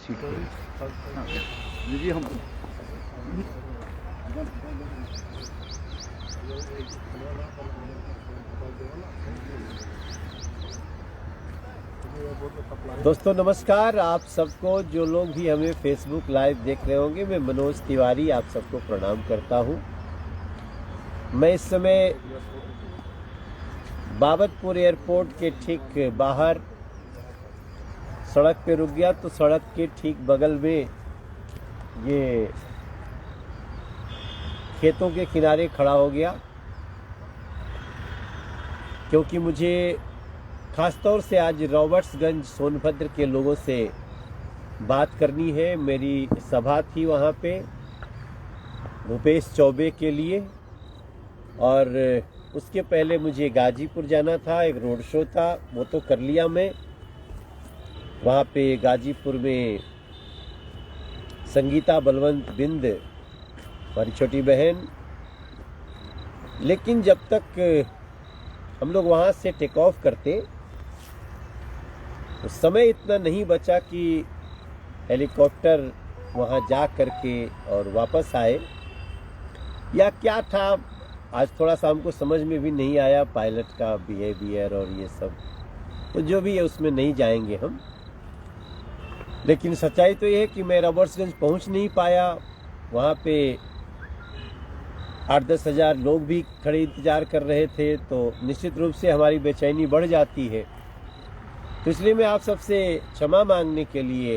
Seat पे जी हम दोस्तों नमस्कार। आप सबको, जो लोग भी हमें फेसबुक लाइव देख रहे होंगे, मैं मनोज तिवारी आप सबको प्रणाम करता हूं। मैं इस समय बाबतपुर एयरपोर्ट के ठीक बाहर सड़क पे रुक गया, तो सड़क के ठीक बगल में ये खेतों के किनारे खड़ा हो गया, क्योंकि मुझे खासतौर से आज रॉबर्ट्सगंज सोनभद्र के लोगों से बात करनी है। मेरी सभा थी वहाँ पे भूपेश चौबे के लिए, और उसके पहले मुझे गाजीपुर जाना था, एक रोड शो था, वो तो कर लिया मैं। वहाँ पे गाजीपुर में संगीता बलवंत बिंद, हमारी छोटी बहन, लेकिन जब तक हम लोग वहाँ से टेक ऑफ करते तो समय इतना नहीं बचा कि हेलीकॉप्टर वहाँ जा करके और वापस आए, या क्या था आज थोड़ा सा हमको समझ में भी नहीं आया, पायलट का बिहेवियर और ये सब, तो जो भी है उसमें नहीं जाएंगे हम। लेकिन सच्चाई तो ये है कि मैं रॉबर्ट्सगंज पहुँच नहीं पाया। वहाँ पे 8-10 हज़ार लोग भी खड़े इंतजार कर रहे थे, तो निश्चित रूप से हमारी बेचैनी बढ़ जाती है। तो इसलिए मैं आप सबसे क्षमा मांगने के लिए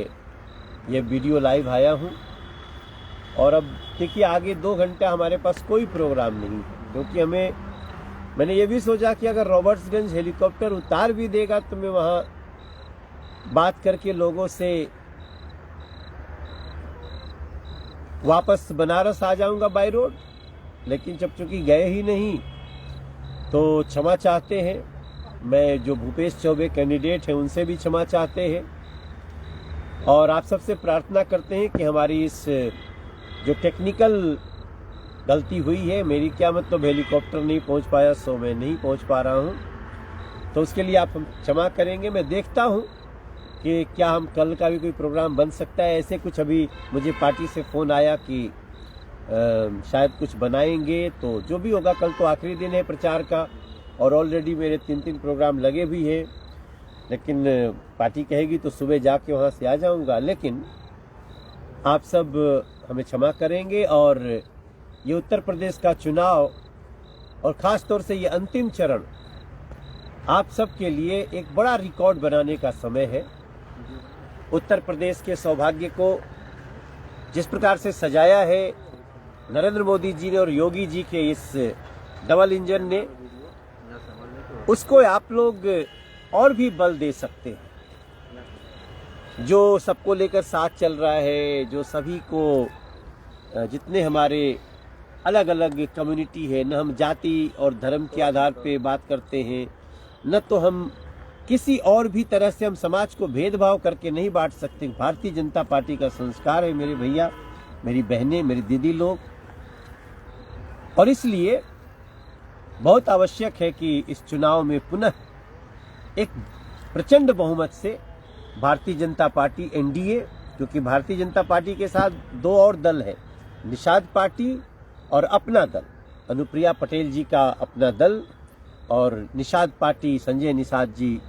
ये वीडियो लाइव आया हूँ। और अब देखिए, आगे 2 घंटा हमारे पास कोई प्रोग्राम नहीं है, क्योंकि मैंने ये भी सोचा कि अगर रॉबर्ट्सगंज हेलीकॉप्टर उतार भी देगा तो मैं वहाँ बात करके लोगों से वापस बनारस आ जाऊंगा बाय रोड। लेकिन जब चूंकि गए ही नहीं तो क्षमा चाहते हैं। मैं जो भूपेश चौबे कैंडिडेट हैं उनसे भी क्षमा चाहते हैं, और आप सबसे प्रार्थना करते हैं कि हमारी इस जो टेक्निकल गलती हुई है, मेरी क्या मतलब हेलीकॉप्टर नहीं पहुंच पाया, सो मैं नहीं पहुंच पा रहा हूं, तो उसके लिए आप हम क्षमा करेंगे। मैं देखता हूं कि क्या हम कल का भी कोई प्रोग्राम बन सकता है। ऐसे कुछ अभी मुझे पार्टी से फ़ोन आया कि शायद कुछ बनाएंगे, तो जो भी होगा, कल तो आखिरी दिन है प्रचार का, और ऑलरेडी मेरे 3 प्रोग्राम लगे भी हैं। लेकिन पार्टी कहेगी तो सुबह जाके वहाँ से आ जाऊँगा। लेकिन आप सब हमें क्षमा करेंगे, और ये उत्तर प्रदेश का चुनाव और ख़ास तौर से ये अंतिम चरण आप सब के लिए एक बड़ा रिकॉर्ड बनाने का समय है। उत्तर प्रदेश के सौभाग्य को जिस प्रकार से सजाया है नरेंद्र मोदी जी ने और योगी जी के इस डबल इंजन ने, उसको आप लोग और भी बल दे सकते हैं। जो सबको लेकर साथ चल रहा है, जो सभी को, जितने हमारे अलग अलग कम्युनिटी है, न हम जाति और धर्म के आधार पे बात करते हैं, न तो हम किसी और भी तरह से हम समाज को भेदभाव करके नहीं बांट सकते। भारतीय जनता पार्टी का संस्कार है मेरे भैया, मेरी बहनें, मेरी दीदी लोग, और इसलिए बहुत आवश्यक है कि इस चुनाव में पुनः एक प्रचंड बहुमत से भारतीय जनता पार्टी एनडीए, क्योंकि भारतीय जनता पार्टी के साथ 2 और दल है, निषाद पार्टी और अपना दल, अनुप्रिया पटेल जी का अपना दल, और निषाद पार्टी संजय निषाद जी,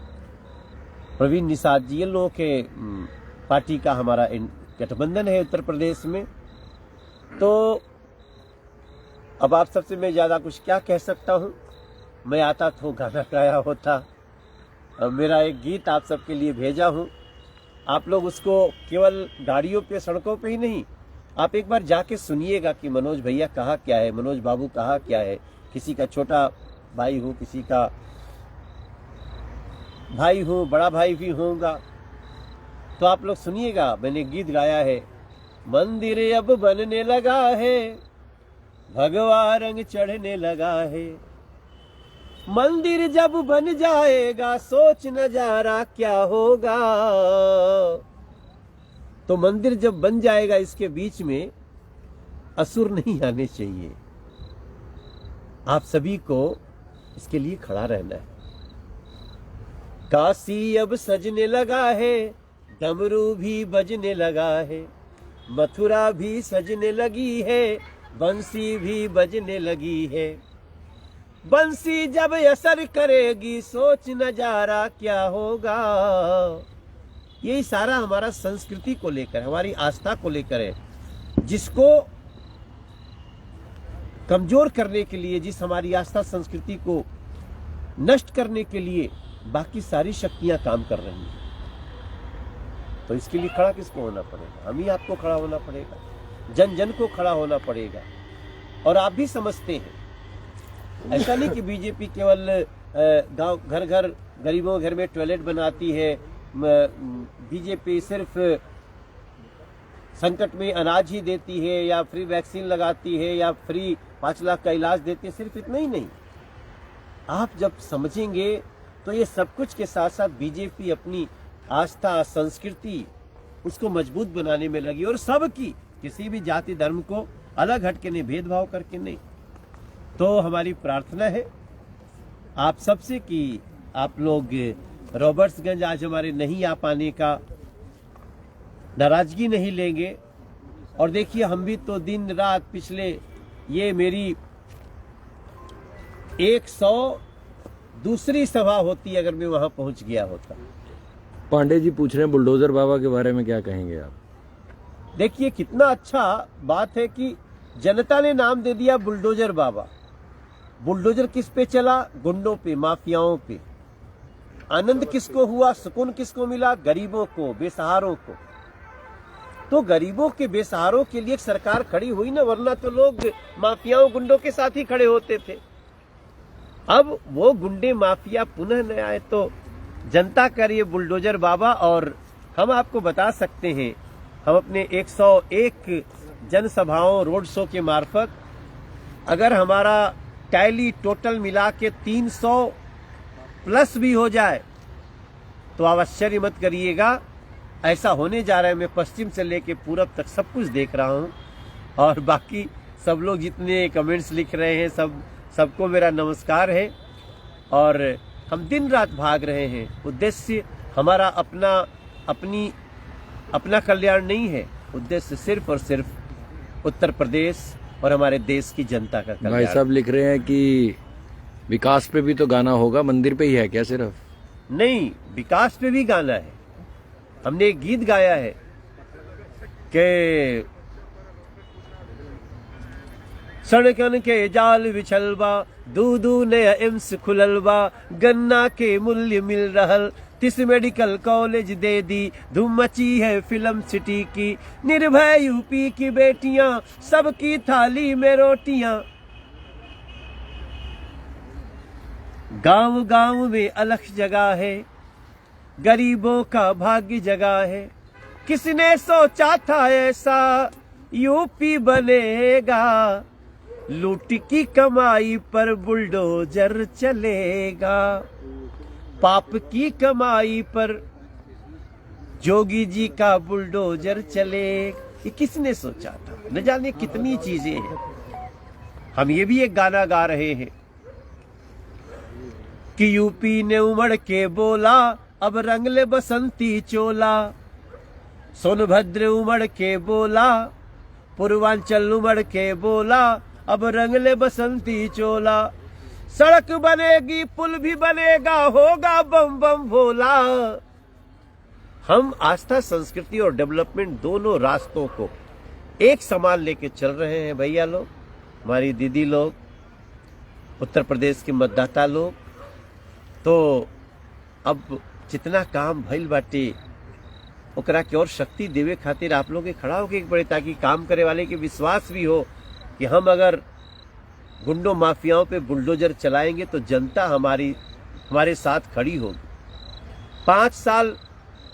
प्रवीण निषाद जी, ये लोगों के पार्टी का हमारा गठबंधन है उत्तर प्रदेश में। तो अब आप सबसे मैं ज़्यादा कुछ क्या कह सकता हूँ। मैं आता तो गाना गाया होता। मेरा एक गीत आप सबके लिए भेजा हूँ, आप लोग उसको केवल गाड़ियों पे, सड़कों पे ही नहीं, आप एक बार जाके सुनिएगा कि मनोज भैया कहा क्या है, मनोज बाबू कहा क्या है। किसी का छोटा भाई हूँ, किसी का भाई हूँ, बड़ा भाई भी होऊंगा, तो आप लोग सुनिएगा। मैंने गीत गाया है, मंदिर अब बनने लगा है, भगवा रंग चढ़ने लगा है, मंदिर जब बन जाएगा सोच नजारा क्या होगा। तो मंदिर जब बन जाएगा, इसके बीच में असुर नहीं आने चाहिए। आप सभी को इसके लिए खड़ा रहना है। काशी अब सजने लगा है, डमरू भी बजने लगा है, मथुरा भी सजने लगी है, बंसी भी बजने लगी है। बंसी जब असर करेगी सोच नजारा क्या होगा। यही सारा हमारा संस्कृति को लेकर, हमारी आस्था को लेकर है, जिसको कमजोर करने के लिए, जिस हमारी आस्था संस्कृति को नष्ट करने के लिए बाकी सारी शक्तियां काम कर रही हैं। तो इसके लिए खड़ा किसको होना पड़ेगा? हम ही आपको खड़ा होना पड़ेगा, जन जन को खड़ा होना पड़ेगा। और आप भी समझते हैं, ऐसा नहीं कि बीजेपी केवल गांव घर घर गरीबों के घर में टॉयलेट बनाती है, बीजेपी सिर्फ संकट में अनाज ही देती है, या फ्री वैक्सीन लगाती है, या फ्री 5 लाख का इलाज देती है। सिर्फ इतना ही नहीं, आप जब समझेंगे तो ये सब कुछ के साथ साथ बीजेपी अपनी आस्था संस्कृति उसको मजबूत बनाने में लगी, और सबकी, किसी भी जाति धर्म को अलग हटके नहीं, भेदभाव करके नहीं। तो हमारी प्रार्थना है आप सबसे कि आप लोग रॉबर्ट्सगंज आज हमारे नहीं आ पाने का नाराजगी नहीं लेंगे। और देखिए, हम भी तो दिन रात पिछले, ये मेरी 102री सभा होती अगर मैं वहां पहुंच गया होता। पांडे जी पूछ रहे हैं बुलडोजर बाबा के बारे में क्या कहेंगे आप? देखिए, कितना अच्छा बात है कि जनता ने नाम दे दिया बुलडोजर बाबा। बुलडोजर किस पे चला? गुंडों पे, माफियाओं पे। आनंद किसको हुआ, सुकून किसको मिला? गरीबों को, बेसहारों को। तो गरीबों के, बेसहारों के लिए सरकार खड़ी हुई ना, वरना तो लोग माफियाओं गुंडों के साथ ही खड़े होते थे। अब वो गुंडे माफिया पुनः न आए तो जनता कर ये बुलडोजर बाबा। और हम आपको बता सकते हैं, हम अपने 101 जनसभाओं, रोड शो के मार्फत, अगर हमारा टैली टोटल मिला के 300 प्लस भी हो जाए तो आप आश्चर्य मत करिएगा, ऐसा होने जा रहा है। मैं पश्चिम से लेके पूरब तक सब कुछ देख रहा हूं, और बाकी सब लोग जितने कमेंट्स लिख रहे हैं, सबको मेरा नमस्कार है। और हम दिन रात भाग रहे हैं। उद्देश्य हमारा अपना कल्याण नहीं है, उद्देश्य सिर्फ और सिर्फ उत्तर प्रदेश और हमारे देश की जनता का कल्याण। भाई साहब लिख रहे हैं कि विकास पे भी तो गाना होगा, मंदिर पे ही है क्या सिर्फ? नहीं, विकास पे भी गाना है। हमने एक गीत गाया है कि सड़कन के जाल बिछलबा, दूधू नया एम्स खुललबा, गन्ना के मूल्य मिल रहल, 30 मेडिकल कॉलेज दे दी, धूम मची है फिल्म सिटी की, निर्भय यूपी की बेटियां, सबकी थाली में रोटियां। गांव गांव में अलग जगह है, गरीबों का भाग्य जगा है, किसने सोचा था ऐसा यूपी बनेगा, लूट की कमाई पर बुलडोजर चलेगा, पाप की कमाई पर जोगी जी का बुलडोजर चलेगा। ये किसने सोचा था? न जाने कितनी चीजें हैं। हम ये भी एक गाना गा रहे हैं कि यूपी ने उमड़ के बोला, अब रंगले बसंती चोला, सोनभद्र उमड़ के बोला, पूर्वांचल उमड़ के बोला, अब रंगले बसंती चोला, सड़क बनेगी, पुल भी बनेगा, होगा बम बम भोला। हम आस्था, संस्कृति और डेवलपमेंट दोनों रास्तों को एक समान लेके चल रहे हैं भैया लोग, हमारी दीदी लोग, उत्तर प्रदेश के मतदाता लोग। तो अब जितना काम भइल बाटे ओकरा के और शक्ति देवे खातिर आप लोग के खड़ा होके एक बड़े, ताकि काम करे वाले के विश्वास भी हो कि हम अगर गुंडों माफियाओं पे बुलडोजर चलाएंगे तो जनता हमारे साथ खड़ी होगी। 5 साल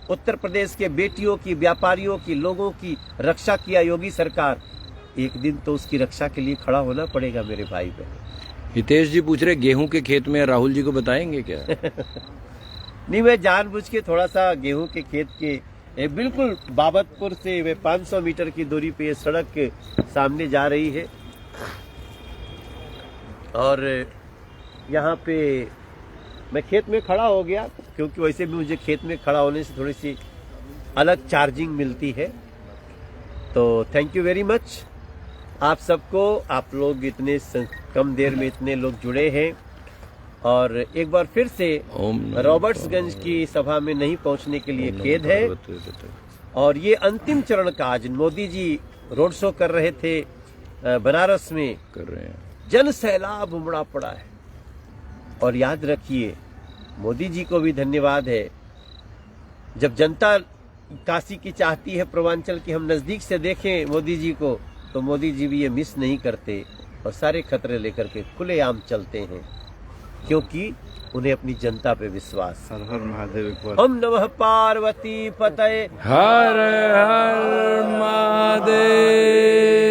उत्तर प्रदेश के बेटियों की, व्यापारियों की, लोगों की रक्षा किया योगी सरकार, एक दिन तो उसकी रक्षा के लिए खड़ा होना पड़ेगा मेरे भाई बहन। हितेश जी पूछ रहे गेहूं के खेत में राहुल जी को बताएंगे क्या? नहीं, मैं जानबूझ के थोड़ा सा गेहूं के खेत के बिल्कुल बाबतपुर से 500 मीटर की दूरी पे ये सड़क के सामने जा रही है, और यहाँ पे मैं खेत में खड़ा हो गया, क्योंकि वैसे भी मुझे खेत में खड़ा होने से थोड़ी सी अलग चार्जिंग मिलती है। तो थैंक यू वेरी मच आप सबको। आप लोग इतने कम देर में इतने लोग जुड़े हैं, और एक बार फिर से रॉबर्ट्सगंज की सभा में नहीं पहुंचने के लिए खेद है। और ये अंतिम चरण का, आज मोदी जी रोड शो कर रहे थे बनारस में, कर रहे हैं, जन सैलाब उमड़ा पड़ा है। और याद रखिए, मोदी जी को भी धन्यवाद है, जब जनता काशी की चाहती है, पूर्वांचल की हम नजदीक से देखें मोदी जी को, तो मोदी जी भी ये मिस नहीं करते और सारे खतरे लेकर के खुलेआम चलते हैं, क्योंकि उन्हें अपनी जनता पे विश्वास। हर हर महादेव एक बार। हम नमः पार्वती पतये हर हर महादेव।